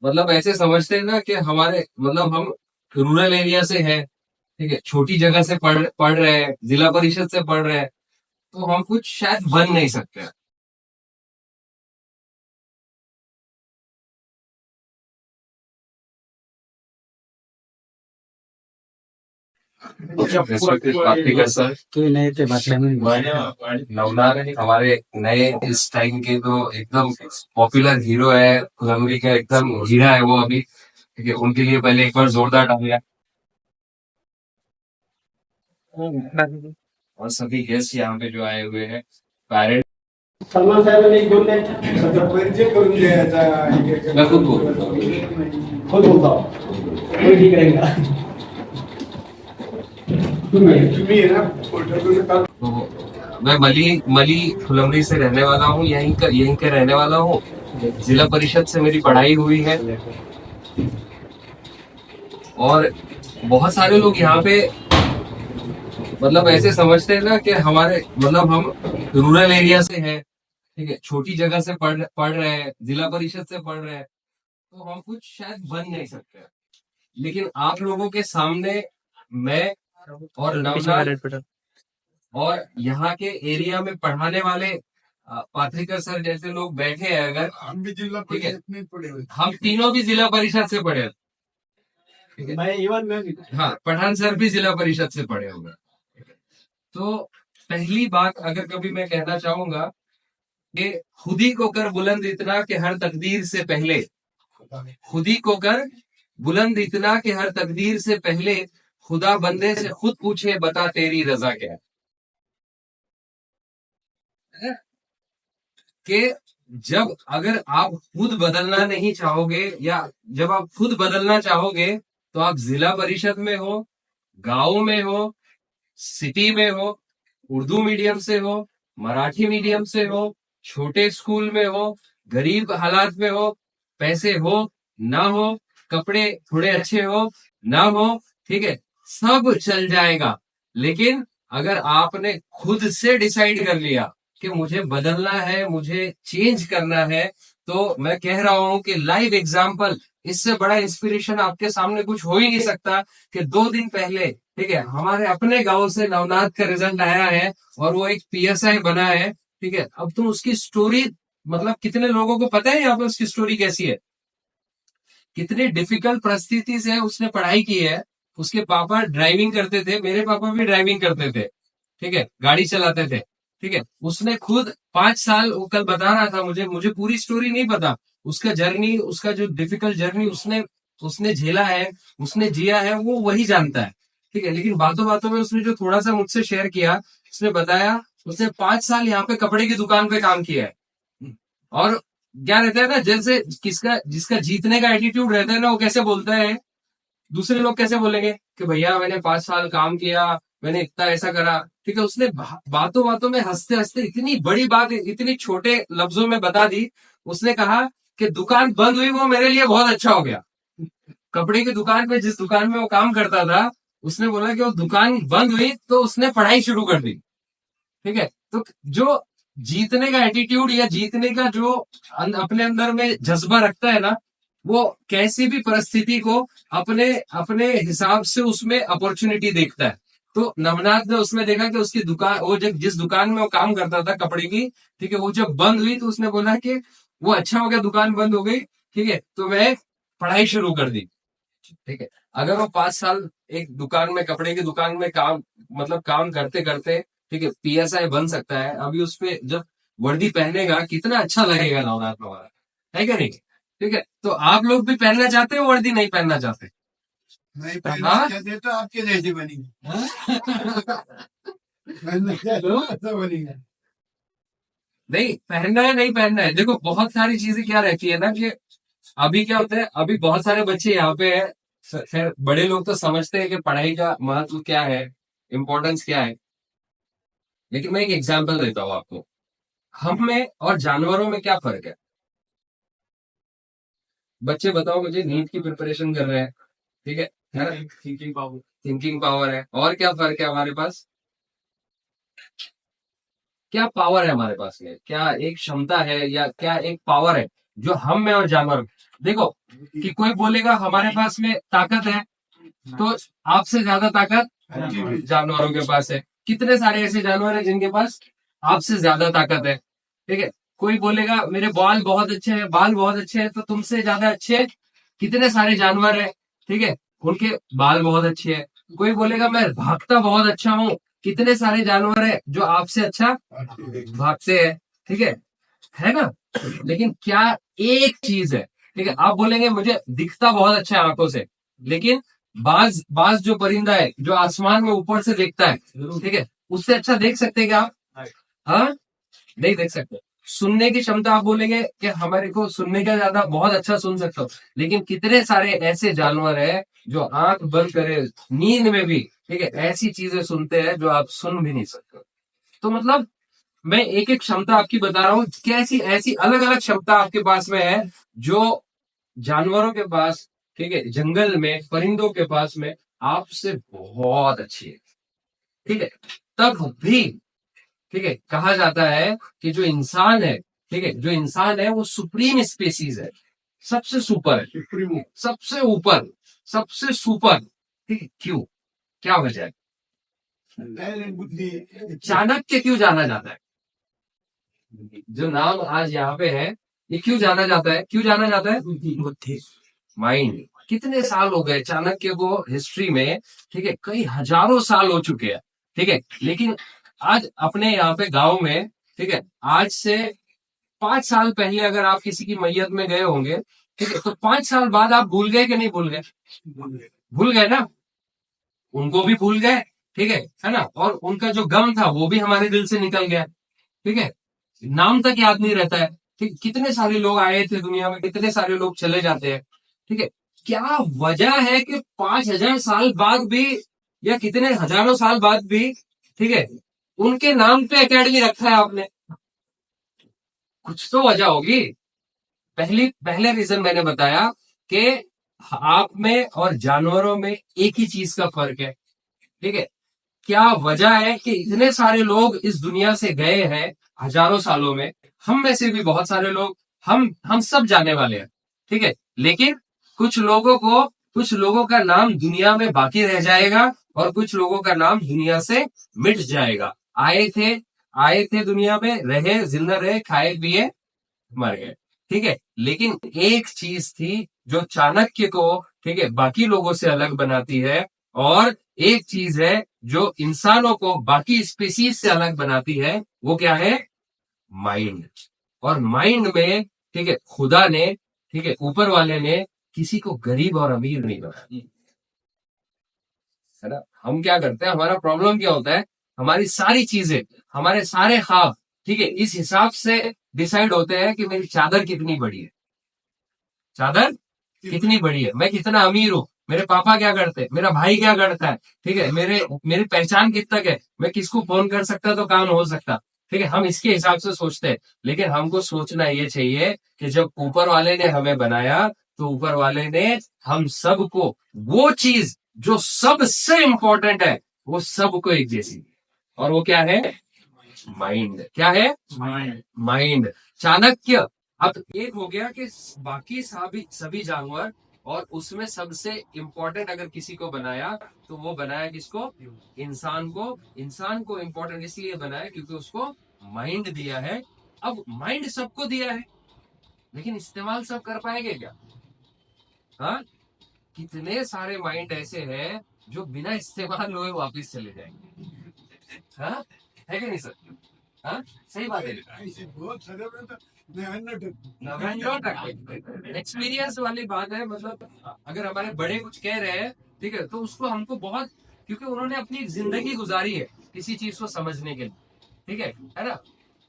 मतलब ऐसे समझते हैं ना कि हमारे मतलब हम रूरल एरिया से हैं, ठीक है, छोटी जगह से पढ़ रहे हैं, जिला परिषद से पढ़ रहे हैं, तो हम कुछ शायद बन नहीं सकते। सर तू नहीं थे बाटले में नवनाथ हमारे नए इस टाइम के तो एकदम पॉपुलर हीरो है, फुलंबरी का एकदम हीरा है वो अभी, ठीक है, उनके लिए पहले एक बार जोरदार तालियां। और सभी गेस्ट यहाँ पे जो आए हुए हैं, पेरेंट्स। सलमान साहेब ने एक बोलते हैं परिचय करून द्यायचा मैं खुद बोलता हूँ। खुद बोलता हूँ वही ठीक रहेगा तुम्ही है ना फोटो तो मैं मली मली फुलंबरी से रहने वाला हूँ, यहीं का रहने वाला हूँ। जिला परिषद से मेरी पढ़ाई हुई है। और बहुत सारे लोग यहाँ पे मतलब ऐसे समझते हैं ना कि हमारे मतलब हम रूरल एरिया से हैं, ठीक है, छोटी जगह से पढ़ रहे हैं, जिला परिषद से पढ़ रहे हैं, तो हम कुछ शायद बन नहीं सकते। लेकिन आप लोगों के सामने मैं और नवनाथ और यहाँ के एरिया में पढ़ाने वाले पाथरीकर सर जैसे लोग बैठे हैं, अगर हम भी जिला परिषद में पढ़े हुए, हम तीनों भी जिला परिषद से पढ़े हैं, ठीक है, मैं हाँ, पठान सर भी जिला परिषद से पढ़े हुए हैं। तो पहली बात अगर कभी मैं कहना चाहूंगा कि खुद ही को कर बुलंद इतना कि हर तकदीर से पहले, खुद ही को कर बुलंद इतना कि हर तकदीर से पहले खुदा बंदे से खुद पूछे बता तेरी रजा क्या है। कि जब अगर आप खुद बदलना नहीं चाहोगे, या जब आप खुद बदलना चाहोगे, तो आप जिला परिषद में हो, गांव में हो, सिटी में हो, उर्दू मीडियम से हो, मराठी मीडियम से हो, छोटे स्कूल में हो, गरीब हालात में हो, पैसे हो ना हो, कपड़े थोड़े अच्छे हो ना हो, ठीक है, सब चल जाएगा। लेकिन अगर आपने खुद से डिसाइड कर लिया कि मुझे बदलना है, मुझे चेंज करना है, तो मैं कह रहा हूं कि लाइव एग्जाम्पल, इससे बड़ा इंस्पिरेशन आपके सामने कुछ हो ही नहीं सकता। कि 2 दिन पहले, ठीक है, हमारे अपने गांव से नवनाथ का रिजल्ट आया है और वो एक पीएसआई बना है, ठीक है। अब तुम उसकी स्टोरी, मतलब कितने लोगों को पता है यहाँ पे उसकी स्टोरी कैसी है, कितनी डिफिकल्ट परिस्थिति से उसने पढ़ाई की है। उसके पापा ड्राइविंग करते थे, मेरे पापा भी ड्राइविंग करते थे, ठीक है, गाड़ी चलाते थे, ठीक है। उसने खुद 5 साल, वो कल बता रहा था मुझे मुझे पूरी स्टोरी नहीं पता, उसका जर्नी, उसका जो डिफिकल्ट जर्नी उसने उसने झेला है, उसने जिया है, वो वही जानता है, ठीक है। लेकिन बातों बातों में उसने जो थोड़ा सा मुझसे शेयर किया, उसने बताया उसने 5 साल यहाँ पे कपड़े की दुकान पे काम किया है। और क्या रहता है ना, जैसे किसका जिसका जीतने का एटीट्यूड रहता है ना, वो कैसे बोलता है, दूसरे लोग कैसे बोलेंगे कि भैया मैंने 5 साल काम किया, मैंने इतना ऐसा करा, ठीक है। उसने बातों बातों में हंसते हंसते इतनी बड़ी बात इतनी छोटे लफ्जों में बता दी। उसने कहा कि दुकान बंद हुई वो मेरे लिए बहुत अच्छा हो गया। कपड़े की दुकान पे, जिस दुकान में वो काम करता था, उसने बोला कि वो दुकान बंद हुई तो उसने पढ़ाई शुरू कर दी, ठीक है। तो जो जीतने का एटीट्यूड या जीतने का जो अपने अंदर में जज्बा रखता है ना, वो कैसी भी परिस्थिति को अपने अपने हिसाब से उसमें अपॉर्चुनिटी देखता है। तो नवनाथ ने उसमें देखा कि उसकी दुकान, वो जब जिस दुकान में वो काम करता था कपड़े की, ठीक है, वो जब बंद हुई तो उसने बोला कि वो अच्छा हो गया, दुकान बंद हो गई, ठीक है, तो मैं पढ़ाई शुरू कर दी, ठीक है। अगर वो 5 साल एक दुकान में, कपड़े की दुकान में काम, मतलब काम करते करते, ठीक है, पीएसआई बन सकता है, अभी उसपे जब वर्दी पहनेगा कितना अच्छा लगेगा नवनाथ हमारा, है क्या नहीं, ठीक है। तो आप लोग भी पहनना चाहते हो वर्दी, नहीं पहनना चाहते? नहीं पहनना हाँ? चाहते तो आपके जैसी बनेंगे पहनना चाहते हो ऐसा बनेगा। नहीं पहनना है, नहीं पहनना है, देखो बहुत सारी चीजें क्या रहती है ना कि अभी क्या होता है, अभी बहुत सारे बच्चे यहाँ पे है, खैर बड़े लोग तो समझते हैं कि पढ़ाई का महत्व क्या है, इम्पोर्टेंस क्या है। लेकिन मैं एक एग्जांपल देता हूँ आपको, हम में और जानवरों में क्या फर्क है। बच्चे बताओ मुझे, नीट की प्रिपरेशन कर रहे हैं, ठीक है, थिंकिंग पावर, थिंकिंग पावर है, और क्या फर्क है हमारे पास, क्या पावर है हमारे पास में, क्या एक क्षमता है या क्या एक पावर है जो हम में और जानवर में। देखो कि कोई बोलेगा हमारे पास में ताकत है, तो आपसे ज्यादा ताकत जानवरों के पास है। कितने सारे ऐसे जानवर हैं जिनके पास आपसे ज्यादा ताकत है। ठीक है, कोई बोलेगा मेरे बाल बहुत अच्छे हैं, बाल बहुत अच्छे हैं, तो तुमसे ज्यादा अच्छे कितने सारे जानवर हैं। ठीक है, उनके बाल बहुत अच्छे हैं। कोई बोलेगा मैं भागता बहुत अच्छा हूँ, कितने सारे जानवर हैं जो आपसे अच्छा भागते हैं। ठीक है ना। लेकिन क्या एक चीज है, ठीक है, आप बोलेंगे मुझे दिखता बहुत अच्छा है आंखों से, लेकिन बाज बाज जो परिंदा है जो आसमान में ऊपर से देखता है, ठीक है, उससे अच्छा देख सकते हैं क्या आप? हाँ, नहीं देख सकते। सुनने की क्षमता आप बोलेंगे कि हमारे को सुनने का ज्यादा बहुत अच्छा सुन सकता हूँ, लेकिन कितने सारे ऐसे जानवर है जो आंख बंद करे नींद में भी, ठीक है, ऐसी चीजें सुनते हैं जो आप सुन भी नहीं सकते। तो मतलब मैं एक एक क्षमता आपकी बता रहा हूँ, कैसी ऐसी अलग अलग क्षमता आपके पास में है जो जानवरों के पास, ठीक है, जंगल में परिंदों के पास में आपसे बहुत अच्छी है। ठीक है, तब भी, ठीक है, कहा जाता है कि जो इंसान है, ठीक है, जो इंसान है वो सुप्रीम स्पेसीज है, सबसे सुपर है, सुप्रीमो सबसे ऊपर, सबसे सुपर। ठीक है, क्यों, क्या वजह है? बुद्धि चाणक्य क्यों जाना जाता है? जो नाम आज यहाँ पे है, ये क्यों जाना जाता है, क्यों जाना जाता है? बुद्धि, माइंड। कितने साल हो गए चाणक्य को हिस्ट्री में, ठीक है, कई हजारों साल हो चुके हैं। ठीक है, लेकिन आज अपने यहाँ पे गांव में, ठीक है, आज से 5 साल पहले अगर आप किसी की मैयत में गए होंगे, ठीक है, तो 5 साल बाद आप भूल गए कि नहीं भूल गए? भूल गए ना, उनको भी भूल गए। ठीक है ना, और उनका जो गम था वो भी हमारे दिल से निकल गया। ठीक है, नाम तक याद नहीं रहता है। ठीक, कितने सारे लोग आए थे दुनिया में, कितने सारे लोग चले जाते हैं। ठीक है, क्या वजह है कि 5,000 साल बाद भी या कितने हजारों साल बाद भी, ठीक है, उनके नाम पे एकेडमी रखा है आपने? कुछ तो वजह होगी। पहले रीजन मैंने बताया कि आप में और जानवरों में एक ही चीज का फर्क है। ठीक है, क्या वजह है कि इतने सारे लोग इस दुनिया से गए हैं हजारों सालों में, हम में से भी बहुत सारे लोग, हम सब जाने वाले हैं। ठीक है, लेकिन कुछ लोगों का नाम दुनिया में बाकी रह जाएगा और कुछ लोगों का नाम दुनिया से मिट जाएगा। आए थे, आए थे दुनिया में, रहे, जिंदा रहे, खाए पिए, मर गए। ठीक है, लेकिन एक चीज थी जो चाणक्य को, ठीक है, बाकी लोगों से अलग बनाती है, और एक चीज है जो इंसानों को बाकी स्पीसीज से अलग बनाती है, वो क्या है? माइंड। और माइंड में, ठीक है, खुदा ने, ठीक है, ऊपर वाले ने किसी को गरीब और अमीर नहीं बनाया। है ना, हम क्या करते हैं, हमारा प्रॉब्लम क्या होता है, हमारी सारी चीजें, हमारे सारे ख्वाब, ठीक है, इस हिसाब से डिसाइड होते हैं कि मेरी चादर कितनी बड़ी है, चादर कितनी बड़ी है, मैं कितना अमीर हूँ, मेरे पापा क्या करते हैं, मेरा भाई क्या करता है, ठीक है, मेरी पहचान कित तक है, मैं किसको फोन कर सकता तो काम हो सकता। ठीक है, हम इसके हिसाब से सोचते हैं। लेकिन हमको सोचना ये चाहिए कि जब ऊपर वाले ने हमें बनाया, तो ऊपर वाले ने हम सबको वो चीज जो सबसे इंपॉर्टेंट है, वो सबको एक जैसी दी। और वो क्या है? माइंड। क्या है? माइंड। चाणक्य, अब एक हो गया कि बाकी सभी सभी जानवर, और उसमें सबसे इंपॉर्टेंट अगर किसी को बनाया, तो वो बनाया किसको? इंसान को। इंसान को इंपॉर्टेंट इसलिए बनाया क्योंकि उसको माइंड दिया है। अब माइंड सबको दिया है, लेकिन इस्तेमाल सब कर पाएंगे क्या? हाँ, कितने सारे माइंड ऐसे हैं जो बिना इस्तेमाल हुए वापस चले जाएंगे। हाँ, है कि नहीं सर? हाँ, सही बात है। ऐसे बहुत सारे में तो एक्सपीरियंस वाली बात है, मतलब अगर हमारे बड़े कुछ कह रहे हैं, ठीक है, तो उसको हमको बहुत, क्योंकि उन्होंने अपनी जिंदगी गुजारी है किसी चीज को समझने के लिए। ठीक है ना।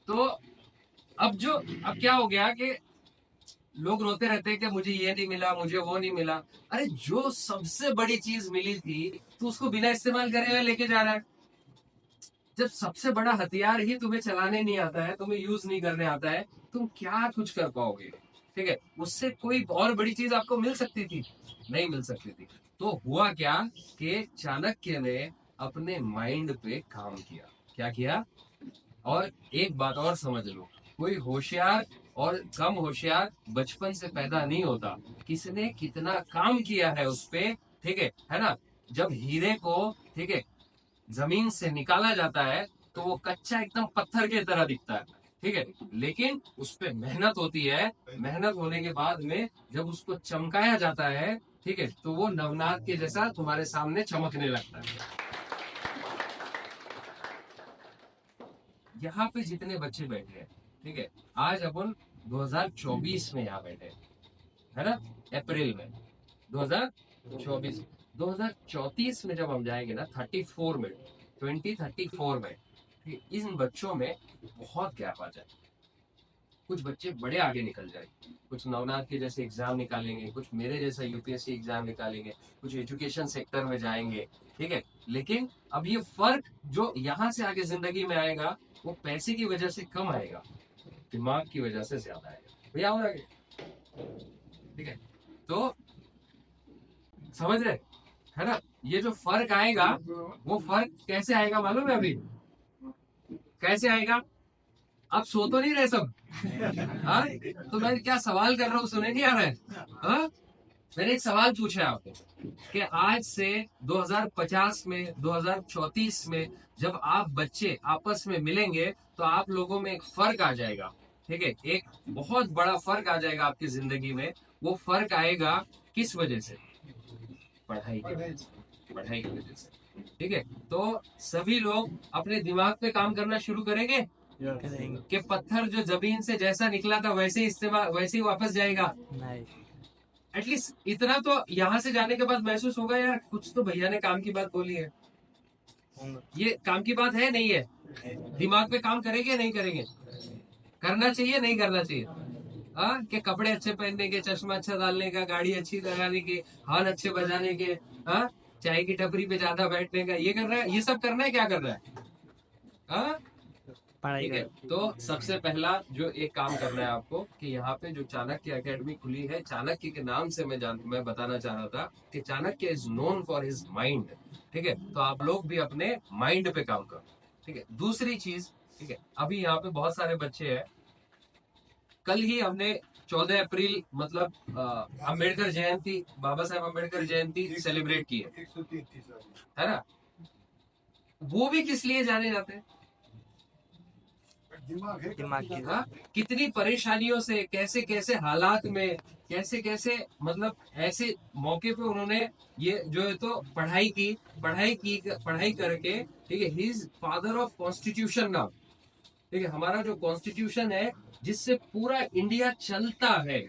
तो अब क्या हो गया कि लोग रोते रहते हैं कि मुझे ये नहीं मिला, मुझे वो नहीं मिला। अरे जो सबसे बड़ी चीज मिली थी, तो उसको बिना इस्तेमाल करे हुए लेके जा रहा है। जब सबसे बड़ा हथियार ही तुम्हें चलाने नहीं आता है, तुम्हें यूज नहीं करने आता है, तुम क्या कुछ कर पाओगे? ठीक है, उससे कोई और बड़ी चीज आपको मिल सकती थी? नहीं मिल सकती थी। तो हुआ क्या कि चाणक्य ने अपने माइंड पे काम किया। क्या किया? और एक बात और समझ लो, कोई होशियार और कम होशियार बचपन से पैदा नहीं होता, किसने कितना काम किया है उस पे, ठीक है ना। जब हीरे को, ठीक है, जमीन से निकाला जाता है तो वो कच्चा एकदम पत्थर की तरह दिखता है, ठीक है, लेकिन उस पे मेहनत होती है। मेहनत होने के बाद में जब उसको चमकाया जाता है, ठीक है, तो वो नवनाथ के जैसा तुम्हारे सामने चमकने लगता है। यहाँ पे जितने बच्चे बैठे हैं, ठीक है, आज अपन 2024 में यहाँ बैठे हैं, है ना, अप्रैल में 2024, 2034 में जब हम जाएंगे ना, 34 में, 2034 में, ठीक है, इन बच्चों में बहुत गैप आ जाए। कुछ बच्चे बड़े आगे निकल जाएंगे, कुछ नवनाथ के जैसे एग्जाम निकालेंगे, कुछ मेरे जैसा यूपीएससी एग्जाम निकालेंगे, कुछ एजुकेशन सेक्टर में जाएंगे, ठीक है, लेकिन अब ये फर्क जो यहाँ से आगे जिंदगी में आएगा वो पैसे की वजह से कम आएगा, दिमाग की वजह से ज्यादा आएगा। भैया और आगे, ठीक है, तो समझ रहे, है ना, ये जो फर्क आएगा वो फर्क कैसे आएगा मालूम है अभी, कैसे आएगा? आप सो तो नहीं रहे सब? हाँ, तो मैं क्या सवाल कर रहा हूँ सुने नहीं आ रहा है? हाँ, मैंने एक सवाल पूछा है आपको कि आज से 2050 में, 2034 में जब आप बच्चे आपस में मिलेंगे तो आप लोगों में एक फर्क आ जाएगा, ठीक है, एक बहुत बड़ा फर्क आ जाएगा आपकी जिंदगी में। वो फर्क आएगा किस वजह से? पढ़ाई की वजह से, पढ़ाई की वजह से, ठीक है। तो सभी लोग अपने दिमाग पे काम करना शुरू करेंगे कि पत्थर जो जमीन से जैसा निकला था वैसे ही इस्तेमाल, वैसे ही वापस जाएगा। एटलीस्ट इतना तो यहाँ से जाने के बाद महसूस होगा यार कुछ तो भैया ने काम की बात बोली है। ये काम की बात है नहीं है? दिमाग पे काम करेंगे नहीं करेंगे? करना चाहिए नहीं करना चाहिए? हाँ, कि कपड़े अच्छे पहनने के, चश्मा अच्छा डालने का, गाड़ी अच्छी लगाने के, हॉर्न अच्छे बजाने के, हाँ, चाय की टपरी पे ज्यादा बैठने का, ये कर रहा है, ये सब करना है, क्या कर रहा है? हाँ, ठीक है। तो सबसे पहला जो एक काम करना है आपको कि यहाँ पे जो चाणक्य एकेडमी खुली है, चाणक्य के नाम से मैं बताना चाह रहा था कि Chanakya is known for his mind, ठीक है, तो आप लोग भी अपने माइंड पे काम करो, ठीक है। दूसरी चीज, ठीक है, अभी यहाँ पे बहुत सारे बच्चे हैं, कल ही हमने 14 अप्रैल मतलब अम्बेडकर जयंती, बाबा साहेब अम्बेडकर जयंती सेलिब्रेट की है ना। वो भी किस लिए जाने जाते हैं? दिमाग की, हाँ, कितनी परेशानियों से, कैसे कैसे हालात में, कैसे कैसे मतलब ऐसे मौके पे उन्होंने ये जो है तो पढ़ाई करके, ठीक है, he is father of constitution now, ठीक है, हमारा जो कॉन्स्टिट्यूशन है जिससे पूरा इंडिया चलता है,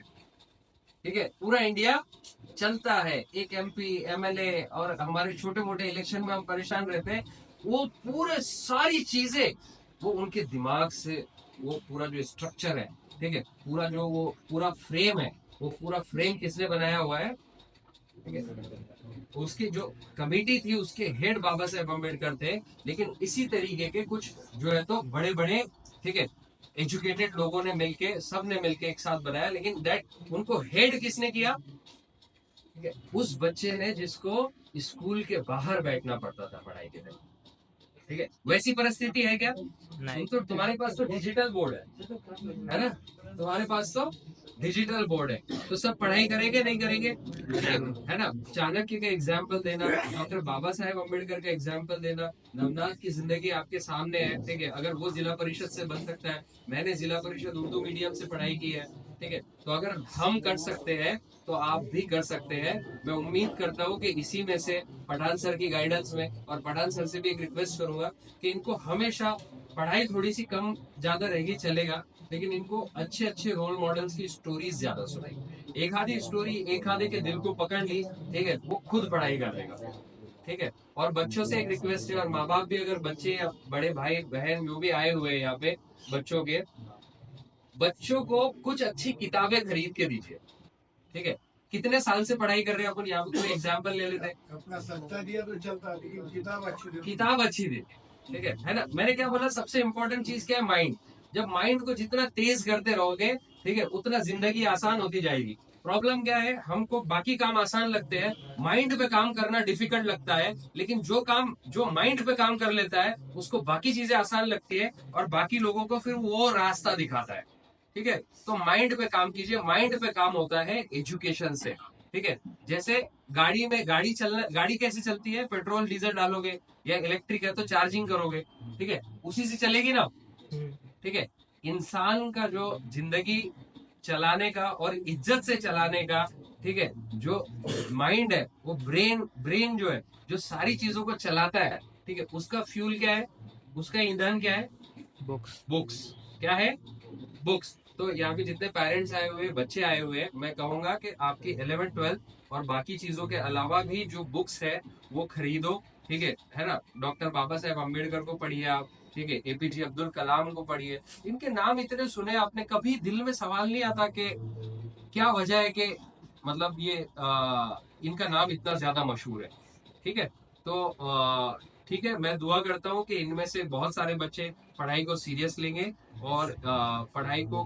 ठीक है, पूरा इंडिया चलता है। एक एमपी एमएलए और हमारे छोटे मोटे इलेक्शन में हम परेशान रहते हैं, वो पूरे सारी चीजें वो उनके दिमाग से, वो पूरा जो स्ट्रक्चर है, ठीक है, पूरा जो वो पूरा फ्रेम है, वो पूरा फ्रेम किसने बनाया हुआ है, ठीक है, उसकी जो कमेटी थी उसके हेड बाबा साहेब अम्बेडकर थे। लेकिन इसी तरीके के कुछ जो है तो बड़े बड़े, ठीक है, एजुकेटेड लोगों ने मिलके, सब ने मिलके एक साथ बनाया, लेकिन दैट उनको हेड किसने किया? ठीक है, उस बच्चे ने जिसको स्कूल के बाहर बैठना पड़ता था पढ़ाई के लिए, ठीक है, वैसी परिस्थिति है क्या? नहीं, तो तुम्हारे पास तो डिजिटल बोर्ड है ना, तुम्हारे पास तो डिजिटल बोर्ड है, तो सब पढ़ाई करेंगे नहीं करेंगे? है ना। चाणक्य का एग्जाम्पल देना, डॉक्टर बाबा साहेब अम्बेडकर का एग्जाम्पल देना, नवनाथ की जिंदगी आपके सामने है, ठीक है, अगर वो जिला परिषद से बन सकता है, मैंने जिला परिषद उर्दू मीडियम से पढ़ाई की है, ठीक है, तो अगर हम कर सकते हैं तो आप भी कर सकते हैं। मैं उम्मीद करता हूँ कि इसी में से पठान सर की गाइडेंस में, और पठान सर से भी एक रिक्वेस्ट करूंगा कि इनको हमेशा पढ़ाई थोड़ी सी कम ज्यादा रहेगी चलेगा, लेकिन इनको अच्छे अच्छे रोल मॉडल्स की स्टोरीज ज्यादा सुनाई। एक आधी स्टोरी एक आधे के दिल को पकड़ ली, ठीक है, वो खुद पढ़ाई कर लेगा, ठीक है। और बच्चों से एक रिक्वेस्ट है, और माँ बाप भी, अगर बच्चे या बड़े भाई बहन जो भी आए हुए हैं यहाँ पे, बच्चों को कुछ अच्छी किताबें खरीद के दीजिए, ठीक है। कितने साल से पढ़ाई कर रहे हैं अपन, यहाँ पे कोई एग्जाम्पल ले लेते हैं। अपना सत्ता दिया तो चलता, लेकिन किताब अच्छी दे, ठीक है ना। मैंने क्या बोला, सबसे इंपॉर्टेंट चीज क्या है? माइंड। जब माइंड को जितना तेज करते रहोगे, ठीक है, उतना जिंदगी आसान होती जाएगी। प्रॉब्लम क्या है, हमको बाकी काम आसान लगते हैं, माइंड पे काम करना डिफिकल्ट लगता है, लेकिन जो माइंड पे काम कर लेता है उसको बाकी चीजें आसान लगती है, और बाकी लोगों को फिर वो रास्ता दिखाता है, ठीक है। तो माइंड पे काम कीजिए, माइंड पे काम होता है एजुकेशन से, ठीक है। जैसे गाड़ी कैसे चलती है, पेट्रोल डीजल डालोगे, या इलेक्ट्रिक है तो चार्जिंग करोगे, ठीक है, उसी से चलेगी ना, ठीक है। इंसान का जो जिंदगी चलाने का और इज्जत से चलाने का, ठीक है, जो माइंड है, वो ब्रेन जो है, जो सारी चीजों को चलाता है, ठीक है, उसका फ्यूल क्या है, उसका ईंधन क्या है, बुक्स। क्या है, बुक्स। तो यहाँ पे जितने पेरेंट्स आए हुए, बच्चे आए हुए हैं, मैं कहूंगा कि आपकी 11th 12th और बाकी चीजों के अलावा भी जो बुक्स है वो खरीदो, ठीक है ना। डॉक्टर बाबा साहेब अम्बेडकर को पढ़िए आप, ठीक है, एपीजे अब्दुल कलाम को पढ़िए। इनके नाम इतने सुने आपने, कभी दिल में सवाल नहीं आता कि क्या वजह है कि मतलब ये इनका नाम इतना ज्यादा मशहूर है, ठीक है। तो ठीक है, मैं दुआ करता हूँ कि इनमें से बहुत सारे बच्चे पढ़ाई को सीरियस लेंगे और पढ़ाई को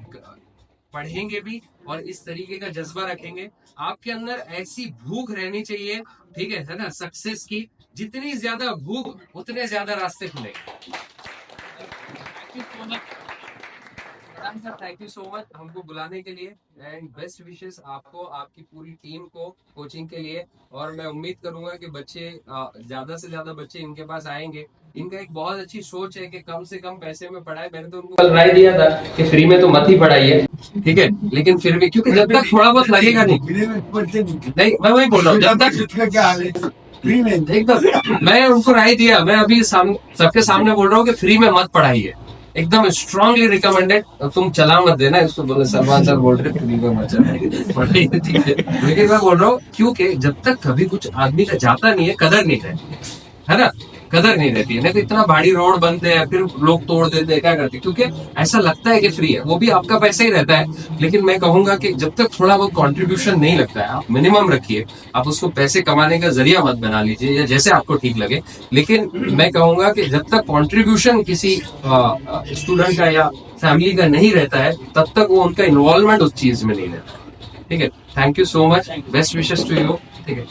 पढ़ेंगे भी, और इस तरीके का जज्बा रखेंगे। आपके अंदर ऐसी भूख रहनी चाहिए, ठीक है ना, सक्सेस की। जितनी ज्यादा भूख उतने ज्यादा रास्ते खुलेंगे। Thank you so much sir, thank you so much हमको बुलाने के लिए, एंड बेस्ट विशेस आपको, आपकी पूरी टीम को कोचिंग के लिए। और मैं उम्मीद करूंगा कि बच्चे ज्यादा से ज्यादा बच्चे इनके पास आएंगे। इनका एक बहुत अच्छी सोच है कि कम से कम पैसे में पढ़ाए। मैंने तो उनको कल राय दिया था कि फ्री में तो मत ही पढ़ाइए, ठीक है, लेकिन फिर भी, क्योंकि जब तक थोड़ा बहुत लगेगा नहीं, मैं वही बोल रहा हूँ, जब तक क्या हाल है फ्री में एकदम, मैं उनको राय दिया, मैं अभी सबके सामने बोल रहा हूँ कि फ्री में मत पढ़ाइए, एकदम स्ट्रांगली रिकमेंडेड। तुम चला मत देना इसको, बोले सलमान सर बोल रहे फ्री में मत पढ़ाइए, ठीक है। लेकिन मैं बोल रहा हूँ क्योंकि जब तक कभी कुछ आदमी का जाता नहीं है, कदर नहीं है ना, कदर नहीं रहती है। नहीं तो इतना भारी रोड बनते हैं, फिर लोग तोड़ देते हैं, क्या करते हैं, क्योंकि ऐसा लगता है कि फ्री है, वो भी आपका पैसा ही रहता है। लेकिन मैं कहूंगा कि जब तक थोड़ा बहुत कंट्रीब्यूशन नहीं लगता है, आप मिनिमम रखिए, आप उसको पैसे कमाने का जरिया मत बना लीजिए, या जैसे आपको ठीक लगे। लेकिन मैं कहूंगा कि जब तक कंट्रीब्यूशन किसी स्टूडेंट का या फैमिली का नहीं रहता है, तब तक वो उनका इन्वॉल्वमेंट उस चीज में नहीं रहता है, ठीक है। Thank you so much, best wishes to you, ठीक है।